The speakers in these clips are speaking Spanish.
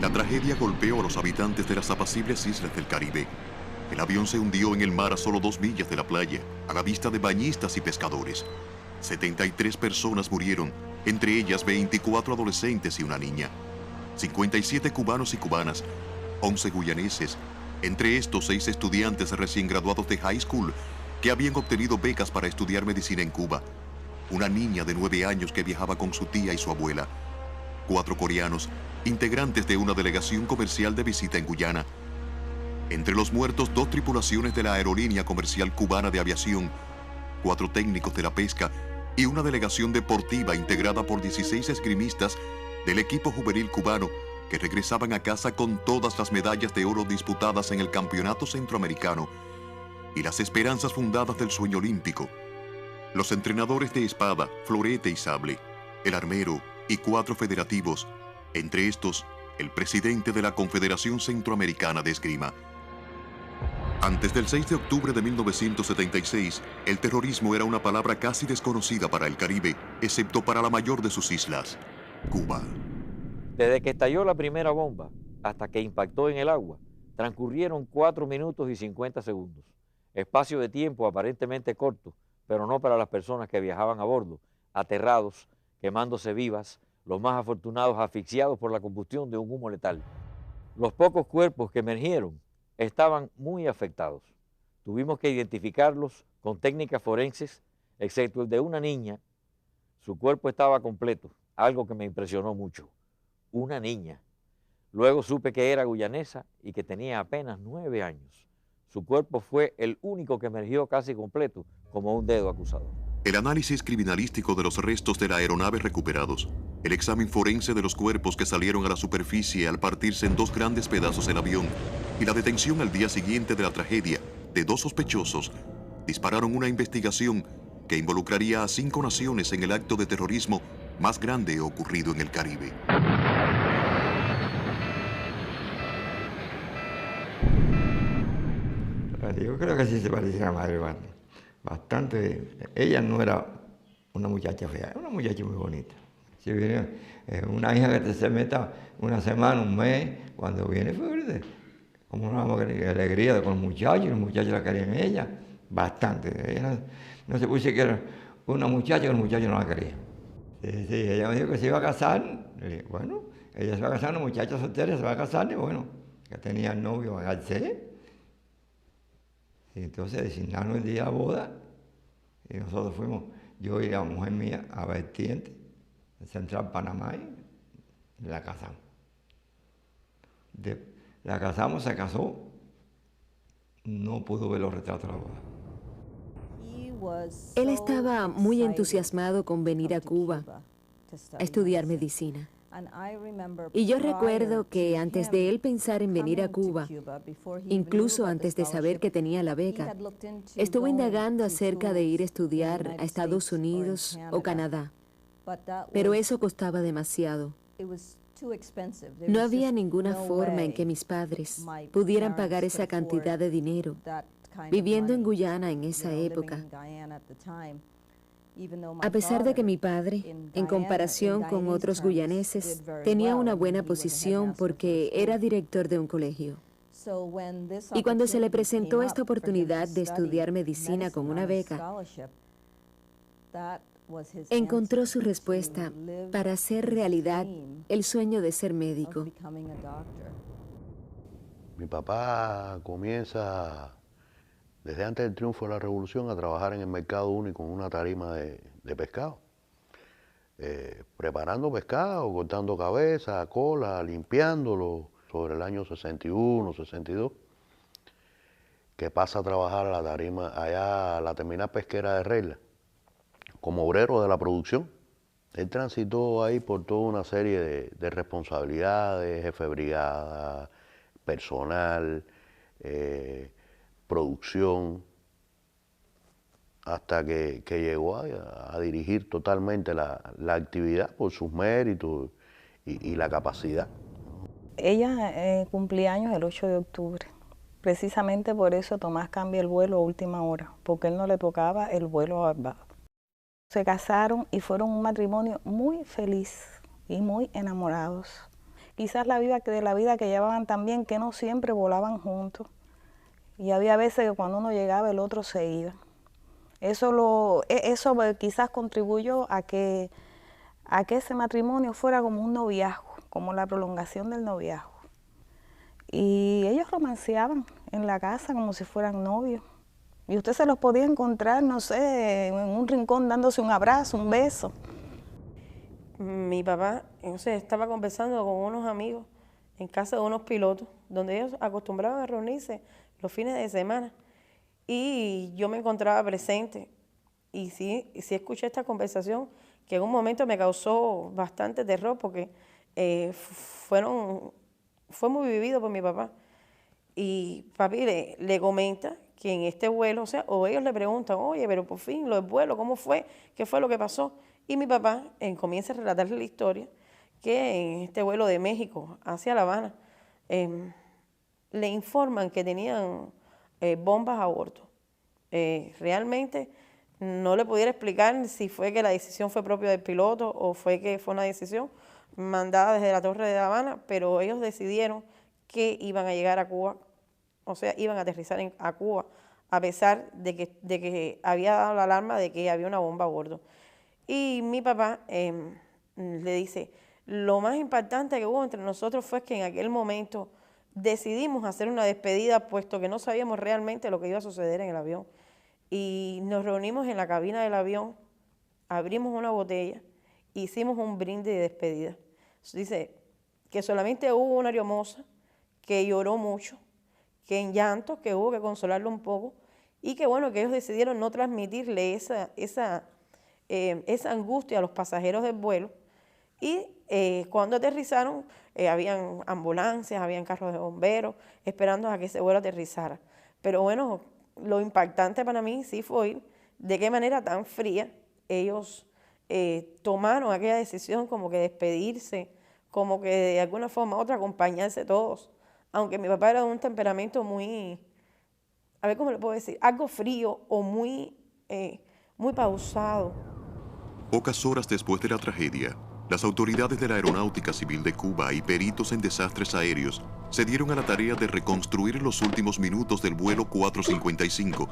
La tragedia golpeó a los habitantes de las apacibles islas del Caribe. El avión se hundió en el mar a solo 2 millas de la playa, a la vista de bañistas y pescadores. 73 personas murieron, entre ellas 24 adolescentes y una niña. 57 cubanos y cubanas, 11 guyaneses, entre estos 6 estudiantes recién graduados de high school que habían obtenido becas para estudiar medicina en Cuba. Una niña de 9 años que viajaba con su tía y su abuela. 4 coreanos, integrantes de una delegación comercial de visita en Guyana. Entre los muertos, 2 tripulaciones de la aerolínea comercial cubana de aviación, 4 técnicos de la pesca y una delegación deportiva integrada por 16 esgrimistas del equipo juvenil cubano que regresaban a casa con todas las medallas de oro disputadas en el Campeonato Centroamericano y las esperanzas fundadas del sueño olímpico. Los entrenadores de espada, florete y sable, el armero y 4 federativos, entre estos, el presidente de la Confederación Centroamericana de Esgrima. Antes del 6 de octubre de 1976, el terrorismo era una palabra casi desconocida para el Caribe, excepto para la mayor de sus islas, Cuba. Desde que estalló la primera bomba hasta que impactó en el agua, transcurrieron 4 minutos y 50 segundos. Espacio de tiempo aparentemente corto, pero no para las personas que viajaban a bordo, aterrados, quemándose vivas, los más afortunados asfixiados por la combustión de un humo letal. Los pocos cuerpos que emergieron estaban muy afectados. Tuvimos que identificarlos con técnicas forenses, excepto el de una niña. Su cuerpo estaba completo, algo que me impresionó mucho. Una niña. Luego supe que era guyanesa y que tenía apenas 9 años. Su cuerpo fue el único que emergió casi completo, como un dedo acusador. El análisis criminalístico de los restos de la aeronave recuperados, el examen forense de los cuerpos que salieron a la superficie al partirse en 2 grandes pedazos el avión y la detención al día siguiente de la tragedia de 2 sospechosos dispararon una investigación que involucraría a 5 naciones en el acto de terrorismo más grande ocurrido en el Caribe. Yo creo que sí se parecía a madre bastante. Ella no era una muchacha fea, era una muchacha muy bonita. Si viene una hija que se meta una semana, un mes, cuando viene fue como una alegría con los muchachos la querían ella, bastante. Ella no se puso que era una muchacha que los muchachos no la querían. Sí, ella me dijo que se iba a casar. Le dije, bueno, ella se va a casar, una muchacha soltera se va a casar, y bueno, que tenía el novio Garcés. Y entonces designaron el día de la boda y nosotros fuimos, yo y la mujer mía, a Vertiente, en Central Panamá, y la casamos. La casamos, se casó, no pudo ver los retratos de la boda. Él estaba muy entusiasmado con venir a Cuba a estudiar medicina. Y yo recuerdo que antes de él pensar en venir a Cuba, incluso antes de saber que tenía la beca, estuvo indagando acerca de ir a estudiar a Estados Unidos o Canadá. Pero eso costaba demasiado. No había ninguna forma en que mis padres pudieran pagar esa cantidad de dinero, viviendo en Guyana en esa época. A pesar de que mi padre, en comparación con otros guyaneses, tenía una buena posición porque era director de un colegio. Y cuando se le presentó esta oportunidad de estudiar medicina con una beca, encontró su respuesta para hacer realidad el sueño de ser médico. Mi papá comienza desde antes del triunfo de la revolución a trabajar en el mercado único en una tarima de pescado. Preparando pescado, cortando cabeza, cola, limpiándolo, sobre el año 61, 62, que pasa a trabajar a la tarima, allá a la terminal pesquera de Regla, como obrero de la producción. Él transitó ahí por toda una serie de responsabilidades, jefe de brigada, personal, producción, hasta que llegó a dirigir totalmente la actividad por sus méritos y la capacidad. Ella cumplía años el 8 de octubre. Precisamente por eso Tomás cambia el vuelo a última hora, porque él no le tocaba el vuelo a Barbados. Se casaron y fueron un matrimonio muy feliz y muy enamorados. quizás la vida que llevaban también, que no siempre volaban juntos. Y había veces que cuando uno llegaba el otro se iba. Eso quizás contribuyó a que ese matrimonio fuera como un noviazgo, como la prolongación del noviazgo. Y ellos romanceaban en la casa como si fueran novios. Y usted se los podía encontrar, no sé, en un rincón dándose un abrazo, un beso. Mi papá, entonces, estaba conversando con unos amigos en casa de unos pilotos, donde ellos acostumbraban a reunirse los fines de semana. Y yo me encontraba presente. Y sí escuché esta conversación, que en un momento me causó bastante terror, porque fue muy vivido por mi papá. Y papi le comenta que en este vuelo, o ellos le preguntan, oye, pero por fin, lo del vuelo, ¿cómo fue? ¿Qué fue lo que pasó? Y mi papá comienza a relatarle la historia, que en este vuelo de México hacia La Habana, le informan que tenían bombas a bordo. Realmente no le pudiera explicar si fue que la decisión fue propia del piloto o fue que fue una decisión mandada desde la Torre de La Habana, pero ellos decidieron que iban a llegar a Cuba, o sea, iban a aterrizar a Cuba, a pesar de que había dado la alarma de que había una bomba a bordo. Y mi papá le dice, lo más impactante que hubo entre nosotros fue que en aquel momento decidimos hacer una despedida, puesto que no sabíamos realmente lo que iba a suceder en el avión. Y nos reunimos en la cabina del avión, abrimos una botella, hicimos un brindis de despedida. Dice que solamente hubo una hermosa que lloró mucho, que en llanto, que hubo que consolarlo un poco, y que bueno, que ellos decidieron no transmitirle esa angustia a los pasajeros del vuelo. Y cuando aterrizaron, habían ambulancias, habían carros de bomberos, esperando a que ese vuelo aterrizara. Pero bueno, lo impactante para mí sí fue oír de qué manera tan fría ellos tomaron aquella decisión, como que despedirse, como que de alguna forma u otra acompañarse todos. Aunque mi papá era de un temperamento muy, a ver cómo le puedo decir, algo frío o muy pausado. Pocas horas después de la tragedia, las autoridades de la Aeronáutica Civil de Cuba y peritos en desastres aéreos se dieron a la tarea de reconstruir los últimos minutos del vuelo 455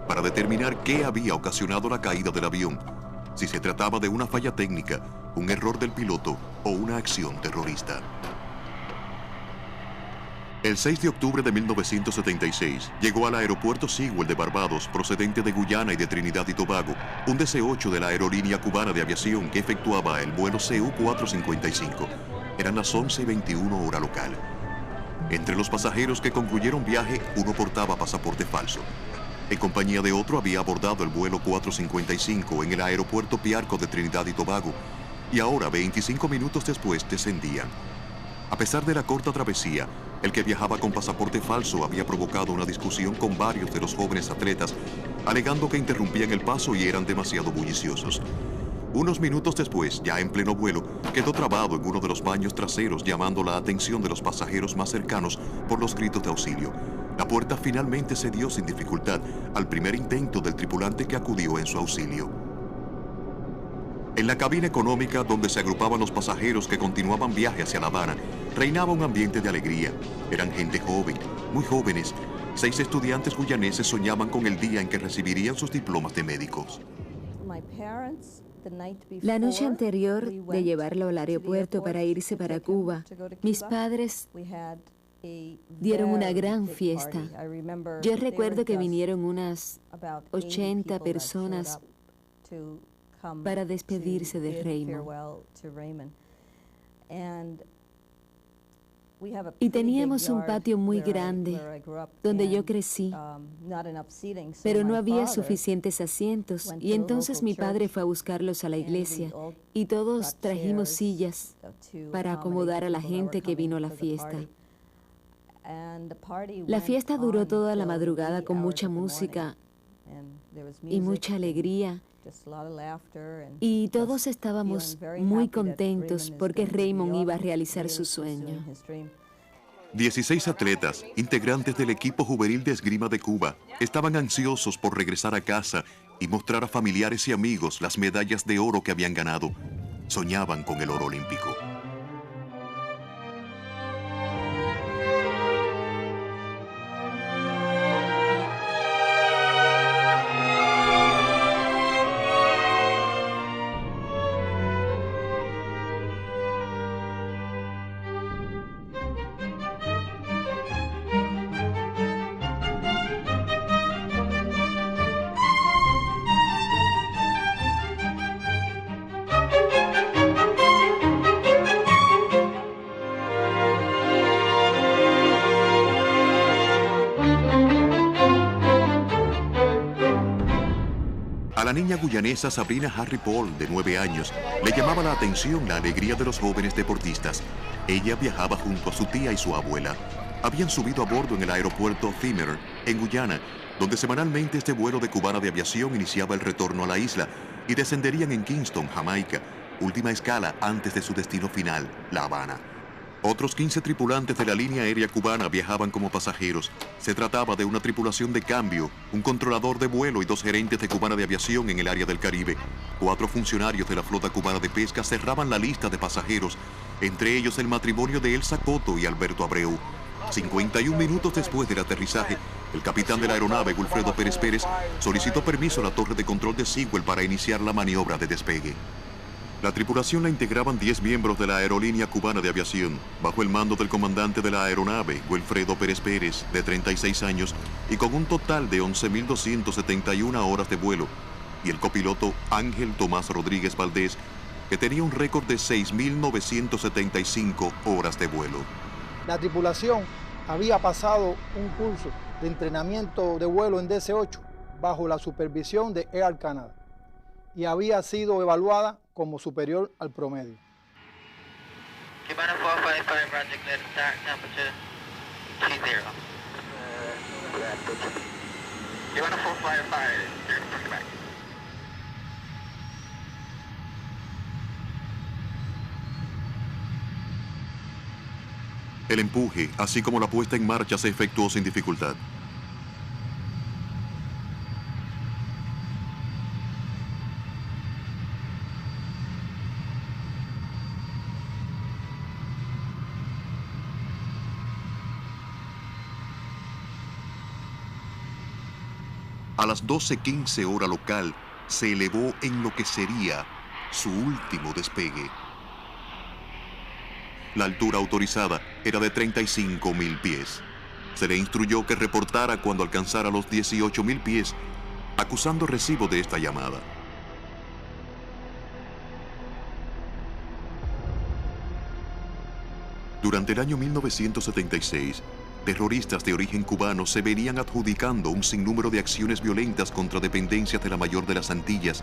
para determinar qué había ocasionado la caída del avión, si se trataba de una falla técnica, un error del piloto o una acción terrorista. El 6 de octubre de 1976 llegó al aeropuerto Sewell de Barbados, procedente de Guyana y de Trinidad y Tobago, un DC-8 de la aerolínea cubana de aviación que efectuaba el vuelo CU-455. Eran las 11:21 hora local. Entre los pasajeros que concluyeron viaje, uno portaba pasaporte falso. En compañía de otro había abordado el vuelo 455 en el aeropuerto Piarco de Trinidad y Tobago, y ahora, 25 minutos después, descendían. A pesar de la corta travesía, el que viajaba con pasaporte falso había provocado una discusión con varios de los jóvenes atletas, alegando que interrumpían el paso y eran demasiado bulliciosos. Unos minutos después, ya en pleno vuelo, quedó trabado en uno de los baños traseros, llamando la atención de los pasajeros más cercanos por los gritos de auxilio. La puerta finalmente cedió sin dificultad al primer intento del tripulante que acudió en su auxilio. En la cabina económica, donde se agrupaban los pasajeros que continuaban viaje hacia La Habana, reinaba un ambiente de alegría. Eran gente joven, muy jóvenes. 6 estudiantes guyaneses soñaban con el día en que recibirían sus diplomas de médicos. La noche anterior de llevarlo al aeropuerto para irse para Cuba, mis padres dieron una gran fiesta. Yo recuerdo que vinieron unas 80 personas para despedirse de Raymond. Y teníamos un patio muy grande donde yo crecí, pero no había suficientes asientos, y entonces mi padre fue a buscarlos a la iglesia y todos trajimos sillas para acomodar a la gente que vino a la fiesta. La fiesta duró toda la madrugada con mucha música y mucha alegría. Y todos estábamos muy contentos porque Raymond iba a realizar su sueño. 16 atletas, integrantes del equipo juvenil de esgrima de Cuba, estaban ansiosos por regresar a casa y mostrar a familiares y amigos las medallas de oro que habían ganado. Soñaban con el oro olímpico. guyanesa Sabrina Harry Paul, de 9 años, le llamaba la atención la alegría de los jóvenes deportistas. Ella viajaba junto a su tía y su abuela. Habían subido a bordo en el aeropuerto Thimer, en Guyana, donde semanalmente este vuelo de Cubana de Aviación iniciaba el retorno a la isla y descenderían en Kingston, Jamaica, última escala antes de su destino final, La Habana. Otros 15 tripulantes de la línea aérea cubana viajaban como pasajeros. Se trataba de una tripulación de cambio, un controlador de vuelo y 2 gerentes de Cubana de Aviación en el área del Caribe. 4 funcionarios de la flota cubana de pesca cerraban la lista de pasajeros, entre ellos el matrimonio de Elsa Coto y Alberto Abreu. 51 minutos después del aterrizaje, el capitán de la aeronave, Wilfredo Pérez Pérez, solicitó permiso a la torre de control de Sewell para iniciar la maniobra de despegue. La tripulación la integraban 10 miembros de la Aerolínea Cubana de Aviación, bajo el mando del comandante de la aeronave, Wilfredo Pérez Pérez, de 36 años, y con un total de 11.271 horas de vuelo, y el copiloto Ángel Tomás Rodríguez Valdés, que tenía un récord de 6.975 horas de vuelo. La tripulación había pasado un curso de entrenamiento de vuelo en DC-8 bajo la supervisión de Air Canada y había sido evaluada como superior al promedio. El empuje, así como la puesta en marcha, se efectuó sin dificultad. A las 12:15 hora local, se elevó en lo que sería su último despegue. La altura autorizada era de 35.000 pies. Se le instruyó que reportara cuando alcanzara los 18.000 pies, acusando recibo de esta llamada. Durante el año 1976, terroristas de origen cubano se venían adjudicando un sinnúmero de acciones violentas contra dependencias de la Mayor de las Antillas,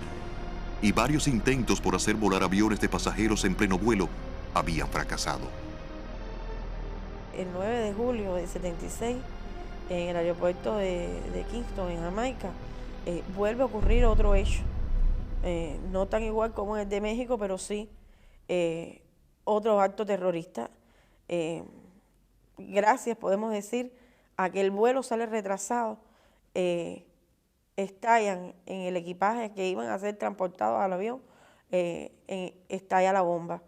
y varios intentos por hacer volar aviones de pasajeros en pleno vuelo habían fracasado. El 9 de julio de 76, en el aeropuerto de Kingston, en Jamaica, vuelve a ocurrir otro hecho. No tan igual como el de México, pero sí otro acto terrorista. Gracias, podemos decir, a que el vuelo sale retrasado, estallan en el equipaje que iban a ser transportados al avión, estalla la bomba.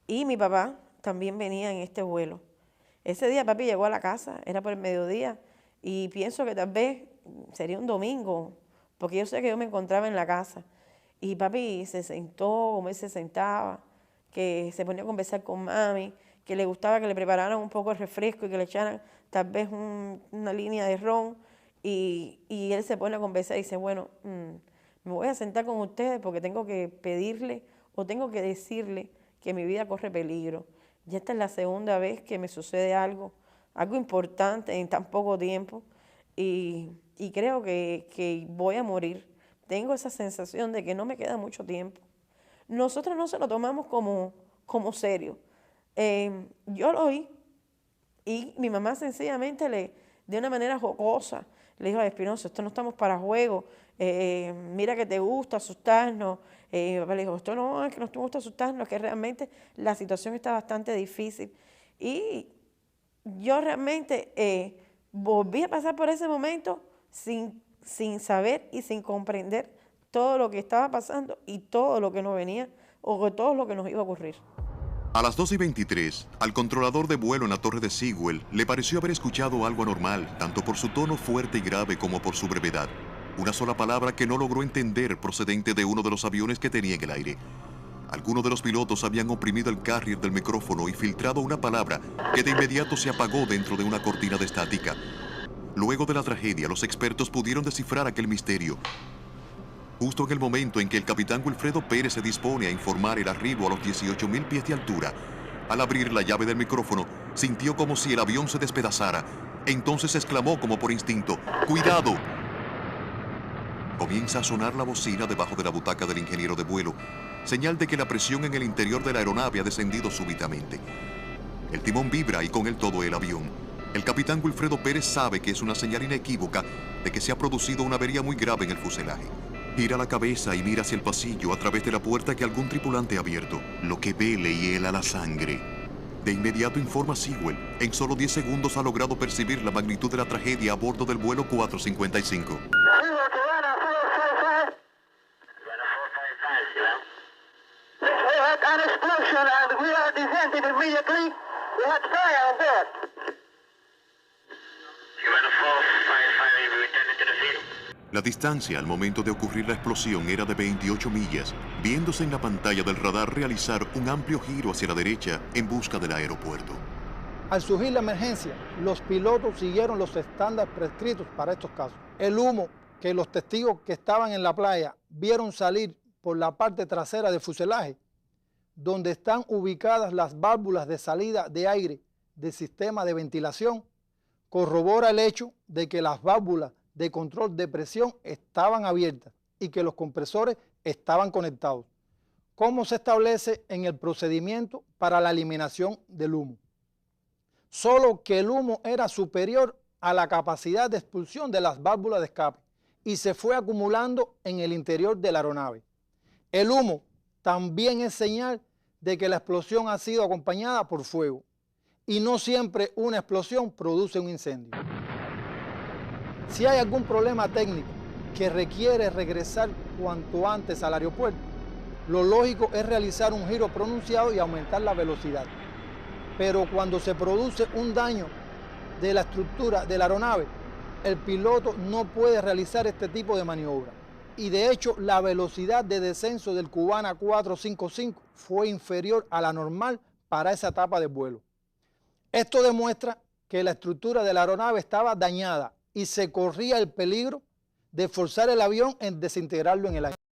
Y mi papá también venía en este vuelo. Ese día papi llegó a la casa, era por el mediodía, y pienso que tal vez sería un domingo, porque yo sé que yo me encontraba en la casa. Y papi se sentó, como él se sentaba, que se ponía a conversar con mami, que le gustaba que le prepararan un poco de refresco y que le echaran tal vez una línea de ron. Y él se pone a conversar y dice, bueno, me voy a sentar con ustedes porque tengo que pedirle o tengo que decirle que mi vida corre peligro. Ya esta es la segunda vez que me sucede algo importante en tan poco tiempo y creo que voy a morir. Tengo esa sensación de que no me queda mucho tiempo. Nosotros no se lo tomamos como serio. Yo lo oí y mi mamá sencillamente de una manera jocosa le dijo a Espinosa, esto no estamos para juego, mira que te gusta asustarnos. Mi papá le dijo, esto no, es que no te gusta asustarnos, es que realmente la situación está bastante difícil. Y yo realmente volví a pasar por ese momento sin saber y sin comprender todo lo que estaba pasando y todo lo que nos venía o todo lo que nos iba a ocurrir. A las 2:23, al controlador de vuelo en la torre de Sewell le pareció haber escuchado algo anormal, tanto por su tono fuerte y grave como por su brevedad. Una sola palabra que no logró entender procedente de uno de los aviones que tenía en el aire. Algunos de los pilotos habían oprimido el carrier del micrófono y filtrado una palabra que de inmediato se apagó dentro de una cortina de estática. Luego de la tragedia, los expertos pudieron descifrar aquel misterio. Justo en el momento en que el capitán Wilfredo Pérez se dispone a informar el arribo a los 18.000 pies de altura, al abrir la llave del micrófono, sintió como si el avión se despedazara. Entonces exclamó como por instinto, ¡cuidado! Comienza a sonar la bocina debajo de la butaca del ingeniero de vuelo, señal de que la presión en el interior de la aeronave ha descendido súbitamente. El timón vibra y con él todo el avión. El capitán Wilfredo Pérez sabe que es una señal inequívoca de que se ha producido una avería muy grave en el fuselaje. Gira la cabeza y mira hacia el pasillo a través de la puerta que algún tripulante ha abierto. Lo que ve le hiela la sangre. De inmediato informa Sewell. En solo 10 segundos ha logrado percibir la magnitud de la tragedia a bordo del vuelo 455. La distancia al momento de ocurrir la explosión era de 28 millas, viéndose en la pantalla del radar realizar un amplio giro hacia la derecha en busca del aeropuerto. Al surgir la emergencia, los pilotos siguieron los estándares prescritos para estos casos. El humo que los testigos que estaban en la playa vieron salir por la parte trasera del fuselaje, donde están ubicadas las válvulas de salida de aire del sistema de ventilación, corrobora el hecho de que las válvulas de control de presión estaban abiertas y que los compresores estaban conectados, como se establece en el procedimiento para la eliminación del humo. Solo que el humo era superior a la capacidad de expulsión de las válvulas de escape y se fue acumulando en el interior de la aeronave. El humo también es señal de que la explosión ha sido acompañada por fuego, y no siempre una explosión produce un incendio. Si hay algún problema técnico que requiere regresar cuanto antes al aeropuerto, lo lógico es realizar un giro pronunciado y aumentar la velocidad. Pero cuando se produce un daño de la estructura de la aeronave, el piloto no puede realizar este tipo de maniobra. Y de hecho, la velocidad de descenso del Cubana 455 fue inferior a la normal para esa etapa de vuelo. Esto demuestra que la estructura de la aeronave estaba dañada y se corría el peligro de forzar el avión en desintegrarlo en el aire.